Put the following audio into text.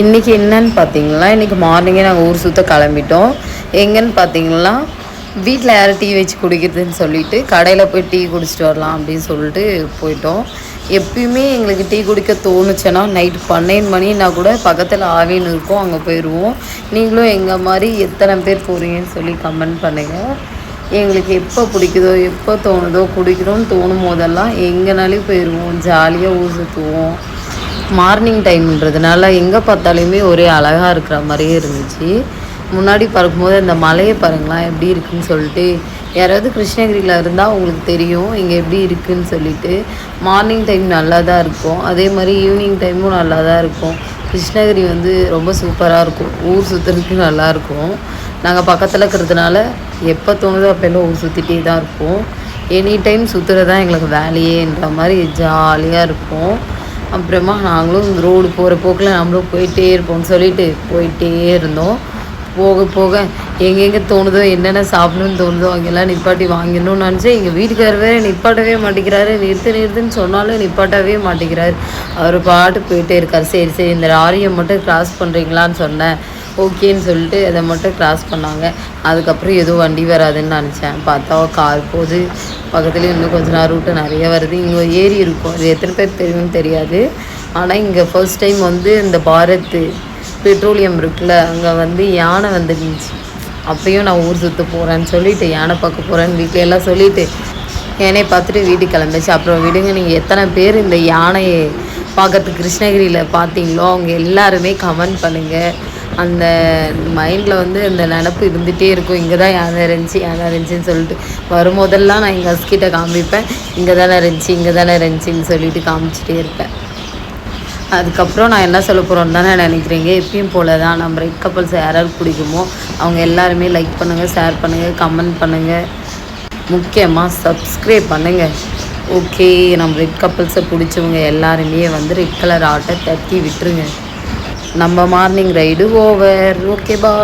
இன்றைக்கி என்னன்னு பார்த்தீங்கன்னா, இன்றைக்கி மார்னிங்கே நாங்கள் ஊர் சுற்ற கிளம்பிட்டோம். எங்கேன்னு பார்த்தீங்கன்னா, வீட்டில் யாரும் டீ வச்சு குடிக்கிறதுன்னு சொல்லிட்டு கடையில் போய் டீ குடிச்சிட்டு வரலாம் அப்படின்னு சொல்லிட்டு போயிட்டோம். எப்பயுமே எங்களுக்கு டீ குடிக்க தோணுச்சுன்னா நைட்டு 12 மணின்னா கூட பக்கத்தில் ஆவின்னு இருக்கும், அங்கே போயிடுவோம். நீங்களும் எங்கள் மாதிரி எத்தனை பேர் போகிறீங்கன்னு சொல்லி கமெண்ட் பண்ணுங்கள். எங்களுக்கு எப்போ பிடிக்குதோ எப்போ தோணுதோ குடிக்கணும்னு தோணும் போதெல்லாம் எங்கேனாலும் போயிடுவோம். ஜாலியாக ஊர் சுற்றுவோம். மார்னிங் டைம்ன்றதுனால எங்கே பார்த்தாலுமே ஒரே அழகாக இருக்கிற மாதிரியே இருந்துச்சு. முன்னாடி பார்க்கும்போது அந்த மலையை பாருங்களேன் எப்படி இருக்குதுன்னு சொல்லிட்டு, யாராவது கிருஷ்ணகிரியில் இருந்தால் உங்களுக்கு தெரியும் இங்கே எப்படி இருக்குதுன்னு சொல்லிட்டு. மார்னிங் டைம் நல்லா தான் இருக்கும், அதே மாதிரி ஈவினிங் டைமும் நல்லா தான் இருக்கும். கிருஷ்ணகிரி வந்து ரொம்ப சூப்பராக இருக்கும், ஊர் சுற்றுறதுக்கு நல்லாயிருக்கும். நாங்கள் பக்கத்தில் இருக்கிறதுனால எப்போ தோணுதோ அப்போல்லாம் ஊர் சுற்றிட்டே தான் இருப்போம். எனி டைம் சுற்றுறது தான் எங்களுக்கு வேலையேன்ற மாதிரி ஜாலியாக இருக்கும். அப்புறமா நாங்களும் ரோடு போகிற போக்கில் நம்மளும் போயிட்டே இருப்போம்னு சொல்லிட்டு போயிட்டே இருந்தோம். போக போக எங்கெங்கே தோணுதோ என்னென்ன சாப்பிடணுன்னு தோணுதோ அங்கெல்லாம் நிப்பாட்டி வாங்கிடணும்னு நினச்சேன். எங்கள் வீட்டுக்கார் வேறு நிப்பாட்டவே மாட்டேங்கிறாரு. நிறுத்துன்னு சொன்னாலும் நிப்பாட்டவே மாட்டேங்கிறாரு. அவர் பாட்டு போயிட்டே இருக்கார். சரி சரி இந்த லாரியை மட்டும் கிராஸ் பண்ணுறீங்களான்னு சொன்னேன். ஓகேன்னு சொல்லிட்டு அதை மட்டும் கிராஸ் பண்ணாங்க. அதுக்கப்புறம் எதுவும் வண்டி வராதுன்னு நினச்சேன். பார்த்தா கார் போகுது. பக்கத்துலேயும் இன்னும் கொஞ்சம் நேரம் ரூட்டு நிறைய வருது. இங்கே ஒரு ஏரி இருக்கும், அது எத்தனை பேர் தெரியும்னு தெரியாது. ஆனால் இங்கே ஃபர்ஸ்ட் டைம் வந்து இந்த பாரத் பெட்ரோலியம் இருக்குல்ல, அங்கே வந்து யானை வந்துருந்துச்சு. அப்பயும் நான் ஊர் சுற்ற போகிறேன்னு சொல்லிவிட்டு யானை பார்க்க போகிறேன்னு வீட்டில் எல்லாம் சொல்லிவிட்டு யானையை பார்த்துட்டு வீட்டுக்கு கிளம்பிச்சு. அப்புறம் விடுங்க, நீங்கள் எத்தனை பேர் இந்த யானையை பார்க்கறதுக்கு கிருஷ்ணகிரியில் பார்த்தீங்களோ அவங்க எல்லாருமே கமெண்ட் பண்ணுங்கள். அந்த மைண்டில் வந்து அந்த நினப்பு இருந்துகிட்டே இருக்கும், இங்கே தான் யானை இருந்துச்சின்னு சொல்லிட்டு. வரும்போதெல்லாம் நான் எங்கள் ஹஸ்கிட்ட காமிப்பேன், இங்கே தானே இருந்துச்சின்னு சொல்லிட்டு காமிச்சிட்டே இருப்பேன். அதுக்கப்புறம் நான் என்ன சொல்ல போகிறோன்னு தானே நினைக்கிறீங்க. எப்பயும் போல தான் நம்ம ரெட் கப்பல்ஸ் யாராவது பிடிக்குமோ அவங்க எல்லாருமே லைக் பண்ணுங்கள், ஷேர் பண்ணுங்கள், கமெண்ட் பண்ணுங்கள், முக்கியமாக சப்ஸ்கிரைப் பண்ணுங்கள். ஓகே, நம்ம ரெட் கப்பல்ஸை பிடிச்சவங்க எல்லாருமே வந்து ரெட் கலர் ஆட்டை தட்டி விட்டுருங்க. நம்ம மார்னிங் ரைடு ஓவர். ஓகே, பாய்.